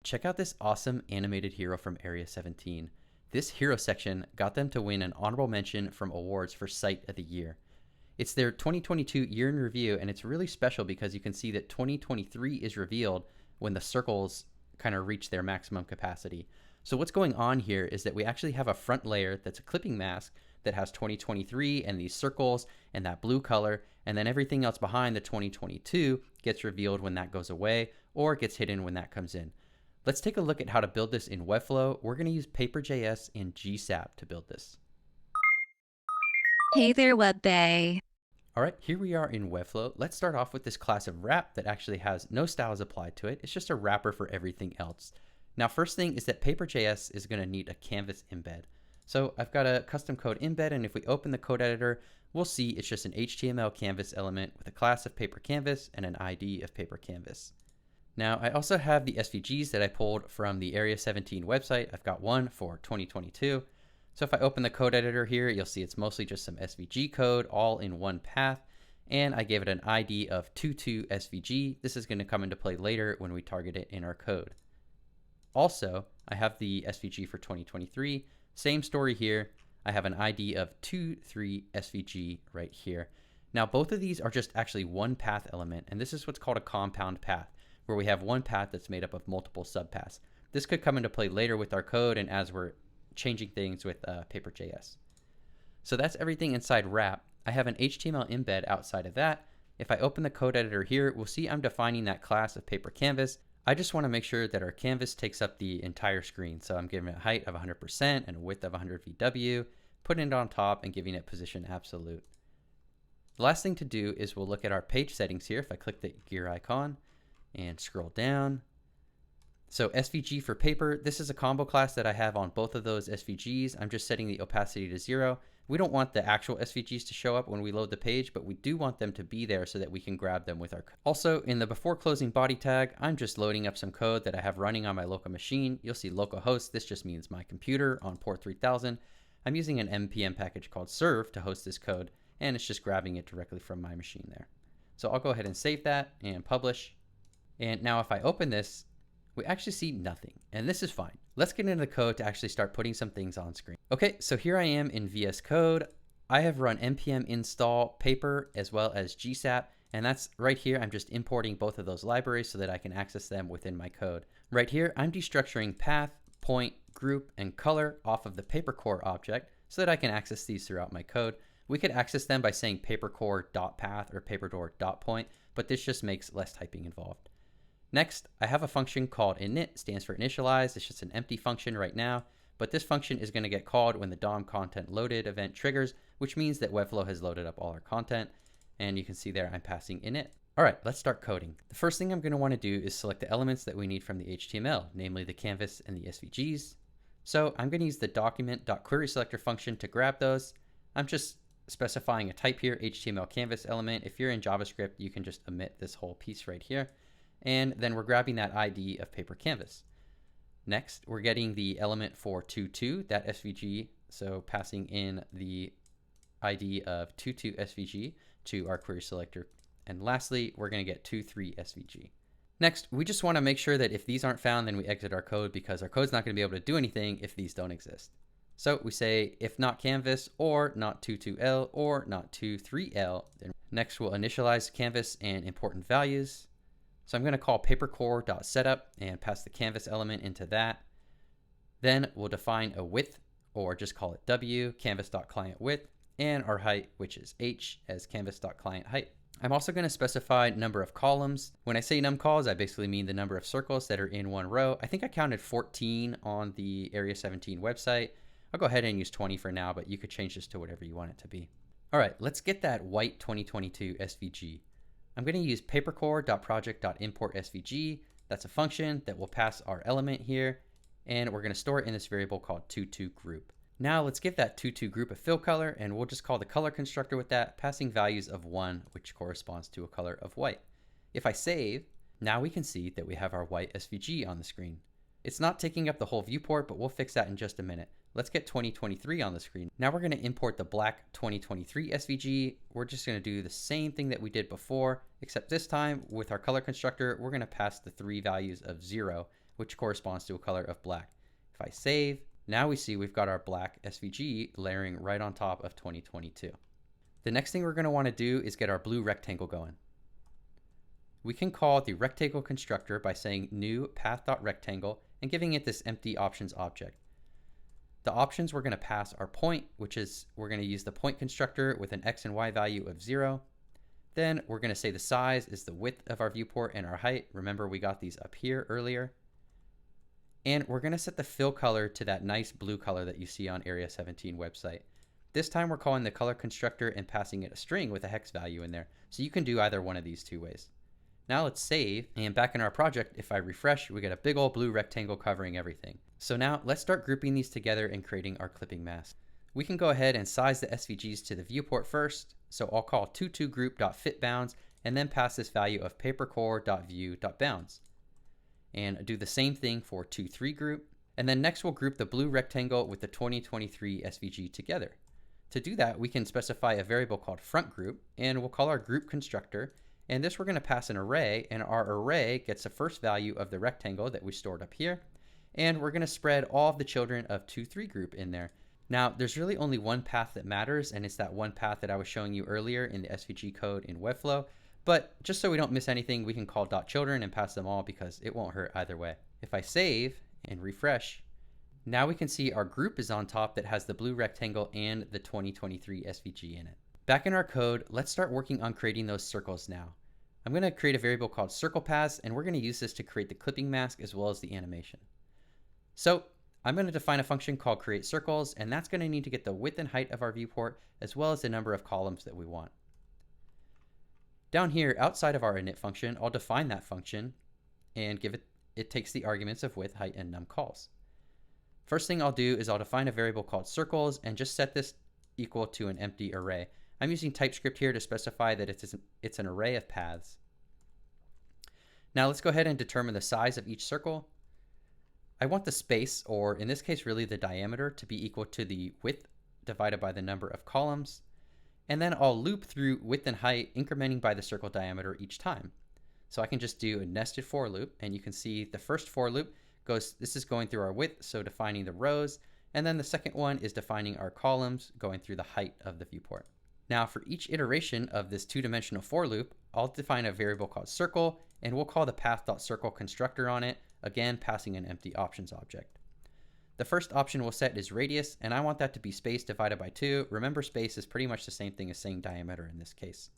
check out this awesome animated hero from Area17. This hero section got them to win an honorable mention from Awwwards for Site of the Year. It's their 2022 year in review, and it's really special because you can see that 2023 is revealed when the circles kind of reach their maximum capacity. So what's going on here is that we actually have a front layer that's a clipping mask that has 2023 and these circles and that blue color, and then everything else behind the 2022 gets revealed when that goes away or gets hidden when that comes in. Let's take a look at how to build this in Webflow. We're going to use Paper.js and GSAP to build this. Hey there, Web Bay. All right, here we are in Webflow. Let's start off with this class of wrap that actually has no styles applied to it. It's just a wrapper for everything else. Now, first thing is that Paper.js is going to need a canvas embed. So I've got a custom code embed, and if we open the code editor, we'll see it's just an HTML canvas element with a class of paper canvas and an ID of paper canvas. Now, I also have the SVGs that I pulled from the Area17 website. I've got one for 2022. So if I open the code editor here, you'll see it's mostly just some SVG code all in one path, and I gave it an ID of 22SVG. This is going to come into play later when we target it in our code. Also, I have the SVG for 2023. Same story here. I have an ID of 23SVG right here. Now, both of these are just actually one path element, and this is what's called a compound path, where we have one path that's made up of multiple subpaths. This could come into play later with our code and as we're changing things with Paper.js. So that's everything inside wrap. I have an HTML embed outside of that. If I open the code editor here, we'll see I'm defining that class of paper canvas. I just want to make sure that our canvas takes up the entire screen. So I'm giving it a height of 100% and a width of 100 VW, putting it on top and giving it position absolute. The last thing to do is we'll look at our page settings here. If I click the gear icon and scroll down. So SVG for paper, this is a combo class that I have on both of those SVGs. I'm just setting the opacity to 0. We don't want the actual SVGs to show up when we load the page, but we do want them to be there so that we can grab them with our code. Also, in the before closing body tag, I'm just loading up some code that I have running on my local machine. You'll see localhost. This just means my computer on port 3000. I'm using an npm package called serve to host this code, and it's just grabbing it directly from my machine there. So I'll go ahead and save that and publish. And now if I open this, we actually see nothing, and this is fine. Let's get into the code to actually start putting some things on screen. Okay, so here I am in VS Code. I have run npm install paper as well as GSAP, and that's right here. I'm just importing both of those libraries so that I can access them within my code. Right here, I'm destructuring path, point, group, and color off of the paper core object so that I can access these throughout my code. We could access them by saying papercore.path or paperdoor.point, but this just makes less typing involved. Next, I have a function called init, stands for initialize. It's just an empty function right now, but this function is going to get called when the DOM content loaded event triggers, which means that Webflow has loaded up all our content. And you can see there I'm passing init. All right, let's start coding. The first thing I'm going to want to do is select the elements that we need from the HTML, namely the canvas and the SVGs. So I'm going to use the document.querySelector function to grab those. I'm just specifying a type here, HTML canvas element. If you're in JavaScript, you can just omit this whole piece right here. And then we're grabbing that ID of paper canvas. Next, we're getting the element for 22, that SVG, so passing in the ID of 22SVG to our query selector. And lastly, we're going to get 23SVG. Next, we just want to make sure that if these aren't found, then we exit our code because our code's not going to be able to do anything if these don't exist. So we say if not canvas or not 22L or not 23L. Then next, we'll initialize canvas and important values. So I'm going to call papercore.setup and pass the canvas element into that. Then we'll define a width, or just call it W, canvas.clientWidth, and our height, which is H, as canvas.clientHeight. I'm also going to specify number of columns. When I say numcols, I basically mean the number of circles that are in one row. I think I counted 14 on the Area17 website. I'll go ahead and use 20 for now, but you could change this to whatever you want it to be. All right, let's get that white 2022 SVG. I'm going to use papercore.project.import.svg. That's a function that will pass our element here, and we're going to store it in this variable called 22group. Now let's give that 22group a fill color, and we'll just call the color constructor with that, passing values of 1, which corresponds to a color of white. If I save, now we can see that we have our white SVG on the screen. It's not taking up the whole viewport, but we'll fix that in just a minute. Let's get 2023 on the screen. Now we're going to import the black 2023 SVG. We're just going to do the same thing that we did before, except this time with our color constructor, we're going to pass the 3 values of 0, which corresponds to a color of black. If I save, now we see we've got our black SVG layering right on top of 2022. The next thing we're going to want to do is get our blue rectangle going. We can call the rectangle constructor by saying new path.rectangle and giving it this empty options object. The options we're going to pass are point, which is we're going to use the point constructor with an x and y value of 0. Then we're going to say the size is the width of our viewport and our height. Remember, we got these up here earlier. And we're going to set the fill color to that nice blue color that you see on Area17 website. This time we're calling the color constructor and passing it a string with a hex value in there. So you can do either one of these two ways. Now let's save, and back in our project, if I refresh, we get a big old blue rectangle covering everything. So now let's start grouping these together and creating our clipping mask. We can go ahead and size the SVGs to the viewport first. So I'll call 22group.fitBounds and then pass this value of papercore.view.bounds. And do the same thing for 23 group. And then next we'll group the blue rectangle with the 2023 SVG together. To do that, we can specify a variable called frontGroup, and we'll call our group constructor. And this we're going to pass an array, and our array gets the first value of the rectangle that we stored up here. And we're going to spread all of the children of 23 group in there. Now, there's really only one path that matters, and it's that one path that I was showing you earlier in the SVG code in Webflow. But just so we don't miss anything, we can call .children and pass them all because it won't hurt either way. If I save and refresh, now we can see our group is on top that has the blue rectangle and the 2023 SVG in it. Back in our code, let's start working on creating those circles now. I'm going to create a variable called circle paths, and we're going to use this to create the clipping mask as well as the animation. So I'm going to define a function called create circles, and that's going to need to get the width and height of our viewport as well as the number of columns that we want. Down here outside of our init function, I'll define that function and give it takes the arguments of width, height, and num calls. First thing I'll do is I'll define a variable called circles and just set this equal to an empty array. I'm using TypeScript here to specify that it's an array of paths. Now let's go ahead and determine the size of each circle. I want the space, or in this case really the diameter, to be equal to the width divided by the number of columns. And then I'll loop through width and height, incrementing by the circle diameter each time. So I can just do a nested for loop, and you can see the first for loop this is going through our width, so defining the rows, and then the second one is defining our columns, going through the height of the viewport. Now for each iteration of this two-dimensional for loop, I'll define a variable called circle, and we'll call the path.circle constructor on it, again passing an empty options object. The first option we'll set is radius, and I want that to be space divided by 2. Remember, space is pretty much the same thing as saying diameter in this case.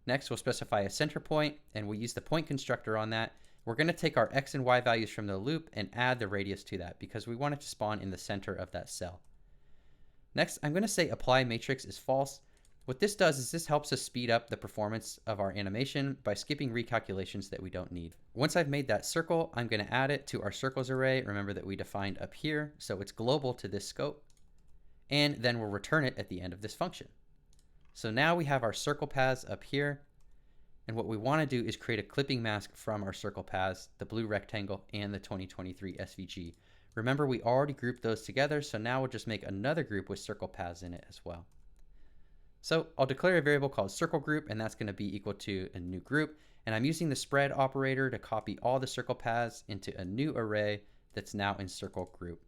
Next, we'll specify a center point, and we'll use the point constructor on that. We're going to take our x and y values from the loop and add the radius to that because we want it to spawn in the center of that cell. Next, I'm going to say apply matrix is false. What this does is this helps us speed up the performance of our animation by skipping recalculations that we don't need. Once I've made that circle, I'm going to add it to our circles array. Remember that we defined up here, so it's global to this scope. And then we'll return it at the end of this function. So now we have our circle paths up here. And what we want to do is create a clipping mask from our circle paths, the blue rectangle and the 2023 SVG. Remember, we already grouped those together, so now we'll just make another group with circle paths in it as well. So I'll declare a variable called circle group, and that's going to be equal to a new group. And I'm using the spread operator to copy all the circle paths into a new array that's now in circle group.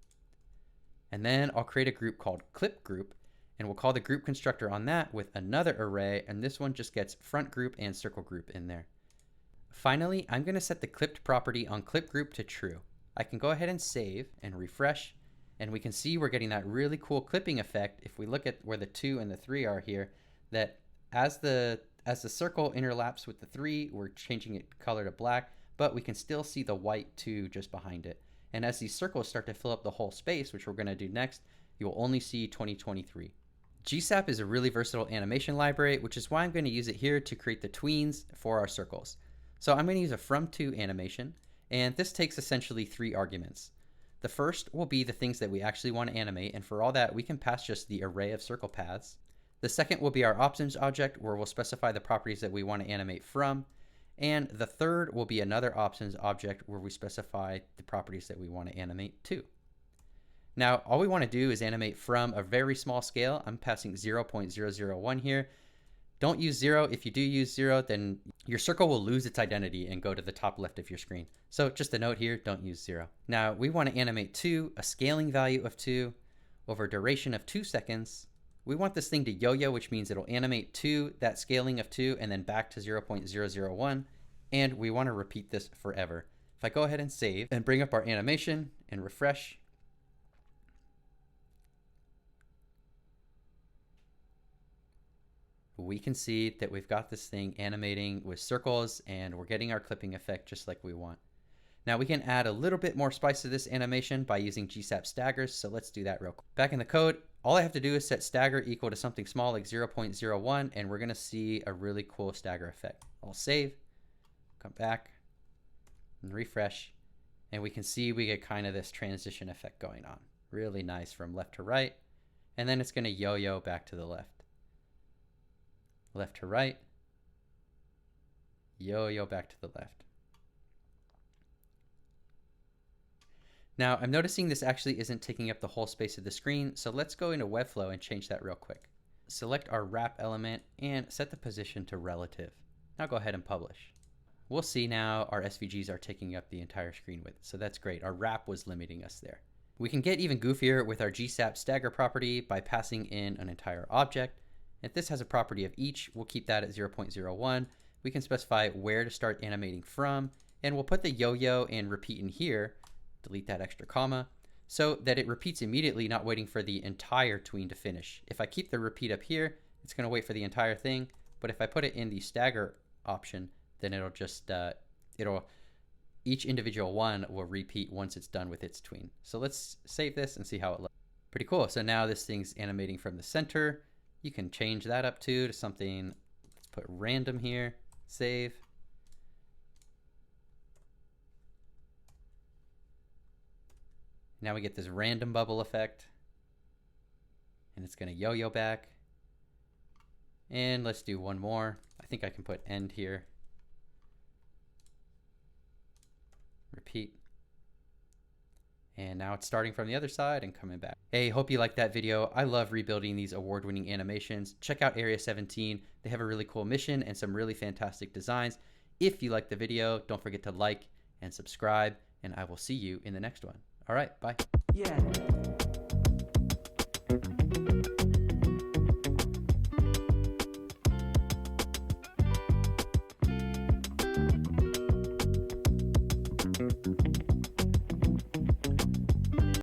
And then I'll create a group called clip group, and we'll call the group constructor on that with another array, and this one just gets front group and circle group in there. Finally, I'm going to set the clipped property on clip group to true. I can go ahead and save and refresh, and we can see we're getting that really cool clipping effect if we look at where the 2 and the 3 are here, that as the circle interlaps with the 3, we're changing it color to black, but we can still see the white 2 just behind it. And as these circles start to fill up the whole space, which we're going to do next, you'll only see 2023. GSAP is a really versatile animation library, which is why I'm going to use it here to create the tweens for our circles. So I'm going to use a from-to animation, and this takes essentially 3 arguments. The first will be the things that we actually want to animate, and for all that, we can pass just the array of circle paths. The second will be our options object, where we'll specify the properties that we want to animate from. And the third will be another options object, where we specify the properties that we want to animate to. Now, all we want to do is animate from a very small scale. I'm passing 0.001 here. Don't use 0. If you do use 0, then your circle will lose its identity and go to the top left of your screen. So just a note here, don't use 0. Now we want to animate 2, a scaling value of 2, over a duration of 2 seconds. We want this thing to yo-yo, which means it'll animate 2, that scaling of 2, and then back to 0.001. And we want to repeat this forever. If I go ahead and save and bring up our animation and refresh, we can see that we've got this thing animating with circles and we're getting our clipping effect just like we want. Now we can add a little bit more spice to this animation by using GSAP staggers, so let's do that real quick. Back in the code, all I have to do is set stagger equal to something small like 0.01 and we're going to see a really cool stagger effect. I'll save, come back and refresh, and we can see we get kind of this transition effect going on. Really nice from left to right, and then it's going to yo-yo back to the left. Left to right, yo-yo back to the left. Now I'm noticing this actually isn't taking up the whole space of the screen, so let's go into Webflow and change that real quick. Select our wrap element and set the position to relative. Now go ahead and publish. We'll see now our SVGs are taking up the entire screen width, so that's great. Our wrap was limiting us there. We can get even goofier with our GSAP stagger property by passing in an entire object. If this has a property of each, we'll keep that at 0.01. We can specify where to start animating from, and we'll put the yo-yo and repeat in here, delete that extra comma, so that it repeats immediately, not waiting for the entire tween to finish. If I keep the repeat up here, it's going to wait for the entire thing, but if I put it in the stagger option, then it'll just, each individual one will repeat once it's done with its tween. So let's save this and see how it looks. Pretty cool. So now this thing's animating from the center. You can change that up to something, let's put random here, save. Now we get this random bubble effect, and it's going to yo-yo back. And let's do one more. I think I can put end here. Repeat. And now it's starting from the other side and coming back. Hey, hope you liked that video. I love rebuilding these award-winning animations. Check out Area17. They have a really cool mission and some really fantastic designs. If you liked the video, don't forget to like and subscribe, and I will see you in the next one. All right, bye. Yeah.